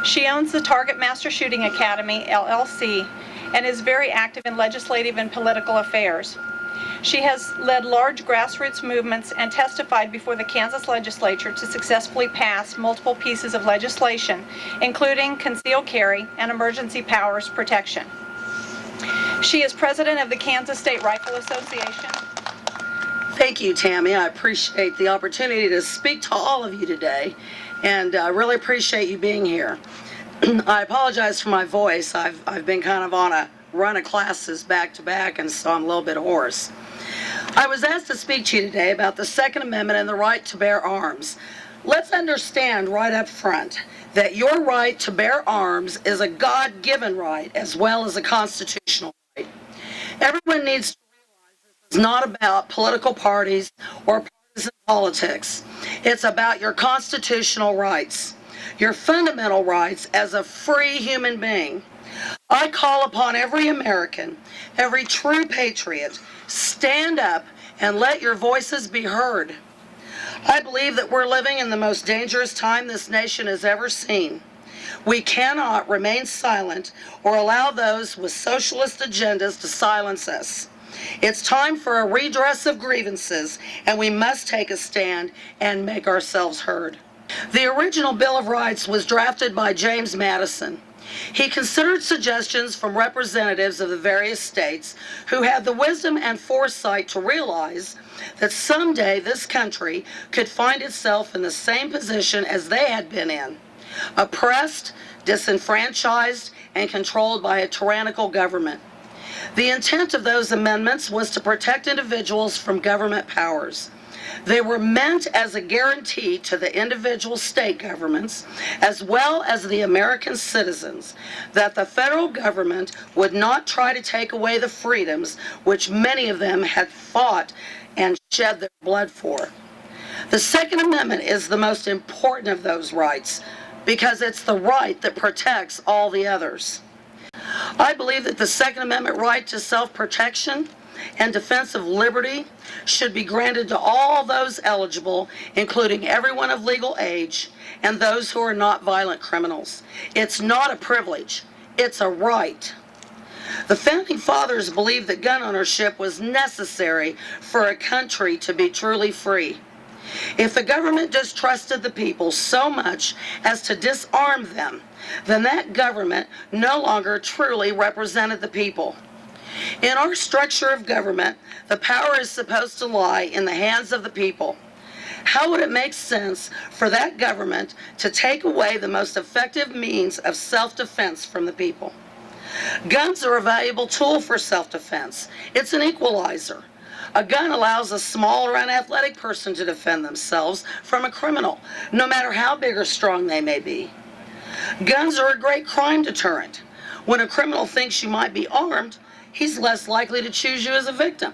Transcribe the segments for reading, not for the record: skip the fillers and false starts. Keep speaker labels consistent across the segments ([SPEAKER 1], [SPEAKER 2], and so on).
[SPEAKER 1] She owns the Target Master Shooting Academy, LLC, and is very active in legislative and political affairs. She has led large grassroots movements and testified before the Kansas legislature to successfully pass multiple pieces of legislation, including concealed carry and emergency powers protection. She is president of the Kansas State Rifle Association.
[SPEAKER 2] Thank you, Tammy. I appreciate the opportunity to speak to all of you today, and I really appreciate you being here. I apologize for my voice. I've been kind of on a run of classes back to back, and so I'm a little bit hoarse. I was asked to speak to you today about the Second Amendment and the right to bear arms. Let's understand right up front that your right to bear arms is a God-given right as well as a constitutional right. Everyone needs to realize this is not about political parties or partisan politics. It's about your constitutional rights, your fundamental rights as a free human being. I call upon every American, every true patriot, stand up and let your voices be heard. I believe that we're living in the most dangerous time this nation has ever seen. We cannot remain silent or allow those with socialist agendas to silence us. It's time for a redress of grievances, and we must take a stand and make ourselves heard. The original Bill of Rights was drafted by James Madison. He considered suggestions from representatives of the various states who had the wisdom and foresight to realize that someday this country could find itself in the same position as they had been in, oppressed, disenfranchised, and controlled by a tyrannical government. The intent of those amendments was to protect individuals from government powers. They were meant as a guarantee to the individual state governments, as well as the American citizens, that the federal government would not try to take away the freedoms which many of them had fought and shed their blood for. The Second Amendment is the most important of those rights because it's the right that protects all the others. I believe that the Second Amendment right to self-protection and defense of liberty should be granted to all those eligible, including everyone of legal age and those who are not violent criminals. It's not a privilege, it's a right. The Founding Fathers believed that gun ownership was necessary for a country to be truly free. If the government distrusted the people so much as to disarm them, then that government no longer truly represented the people. In our structure of government, the power is supposed to lie in the hands of the people. How would it make sense for that government to take away the most effective means of self-defense from the people? Guns are a valuable tool for self-defense. It's an equalizer. A gun allows a small or unathletic person to defend themselves from a criminal, no matter how big or strong they may be. Guns are a great crime deterrent. When a criminal thinks you might be armed, he's less likely to choose you as a victim.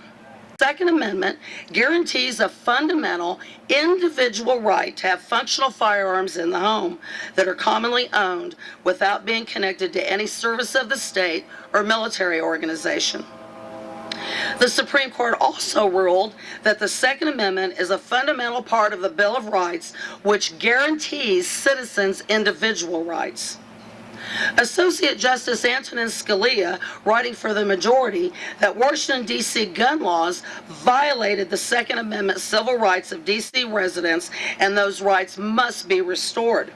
[SPEAKER 2] The Second Amendment guarantees a fundamental individual right to have functional firearms in the home that are commonly owned without being connected to any service of the state or military organization. The Supreme Court also ruled that the Second Amendment is a fundamental part of the Bill of Rights, which guarantees citizens' individual rights. Associate Justice Antonin Scalia, writing for the majority, that Washington, D.C. gun laws violated the Second Amendment civil rights of D.C. residents, and those rights must be restored.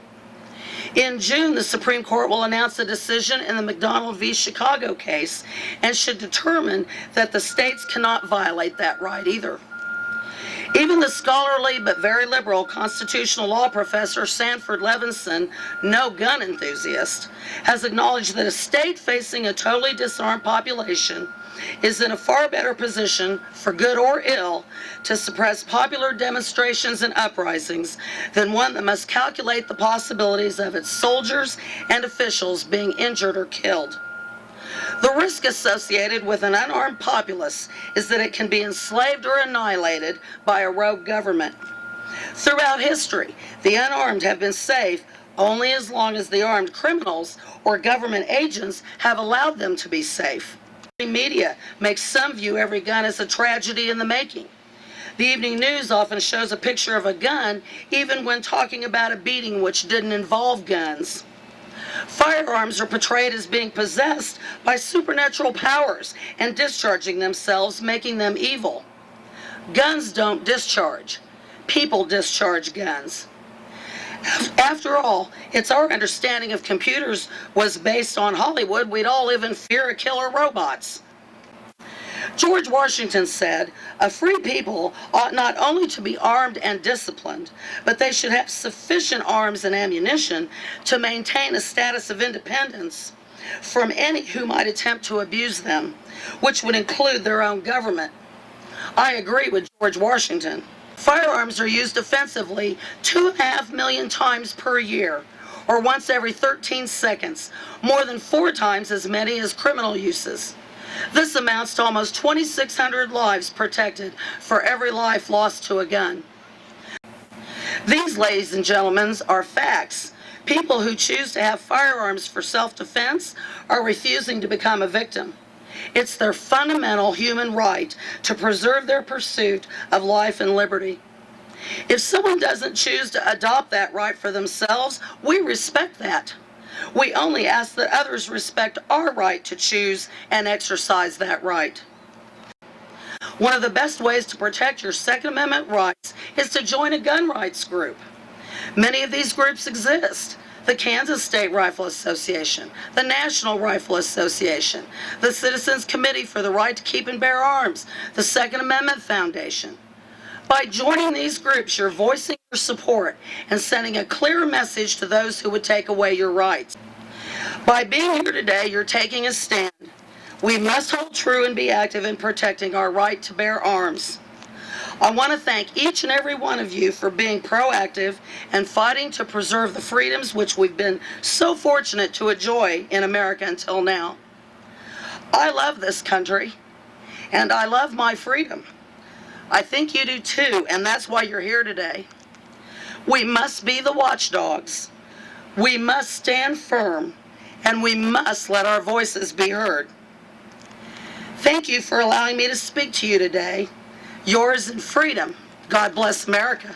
[SPEAKER 2] In June, the Supreme Court will announce a decision in the McDonald v. Chicago case and should determine that the states cannot violate that right either. Even the scholarly but very liberal constitutional law professor Sanford Levinson, no gun enthusiast, has acknowledged that a state facing a totally disarmed population is in a far better position, for good or ill, to suppress popular demonstrations and uprisings than one that must calculate the possibilities of its soldiers and officials being injured or killed. The risk associated with an unarmed populace is that it can be enslaved or annihilated by a rogue government. Throughout history, the unarmed have been safe only as long as the armed criminals or government agents have allowed them to be safe. The media makes some view every gun as a tragedy in the making. The evening news often shows a picture of a gun even when talking about a beating which didn't involve guns. Firearms are portrayed as being possessed by supernatural powers and discharging themselves, making them evil. Guns don't discharge. People discharge guns. After all, it's our understanding of computers was based on Hollywood. We'd all live in fear of killer robots. George Washington said, "A free people ought not only to be armed and disciplined, but they should have sufficient arms and ammunition to maintain a status of independence from any who might attempt to abuse them, which would include their own government." I agree with George Washington. Firearms are used offensively 2.5 million times per year, or once every 13 seconds, more than 4 times as many as criminal uses. This amounts to almost 2,600 lives protected for every life lost to a gun. These, ladies and gentlemen, are facts. People who choose to have firearms for self-defense are refusing to become a victim. It's their fundamental human right to preserve their pursuit of life and liberty. If someone doesn't choose to adopt that right for themselves, we respect that. We only ask that others respect our right to choose and exercise that right. One of the best ways to protect your Second Amendment rights is to join a gun rights group. Many of these groups exist. The Kansas State Rifle Association, the National Rifle Association, the Citizens Committee for the Right to Keep and Bear Arms, the Second Amendment Foundation. By joining these groups, you're voicing your support and sending a clear message to those who would take away your rights. By being here today, you're taking a stand. We must hold true and be active in protecting our right to bear arms. I want to thank each and every one of you for being proactive and fighting to preserve the freedoms which we've been so fortunate to enjoy in America until now. I love this country, and I love my freedom. I think you do too, and that's why you're here today. We must be the watchdogs. We must stand firm, and we must let our voices be heard. Thank you for allowing me to speak to you today. Yours in freedom. God bless America.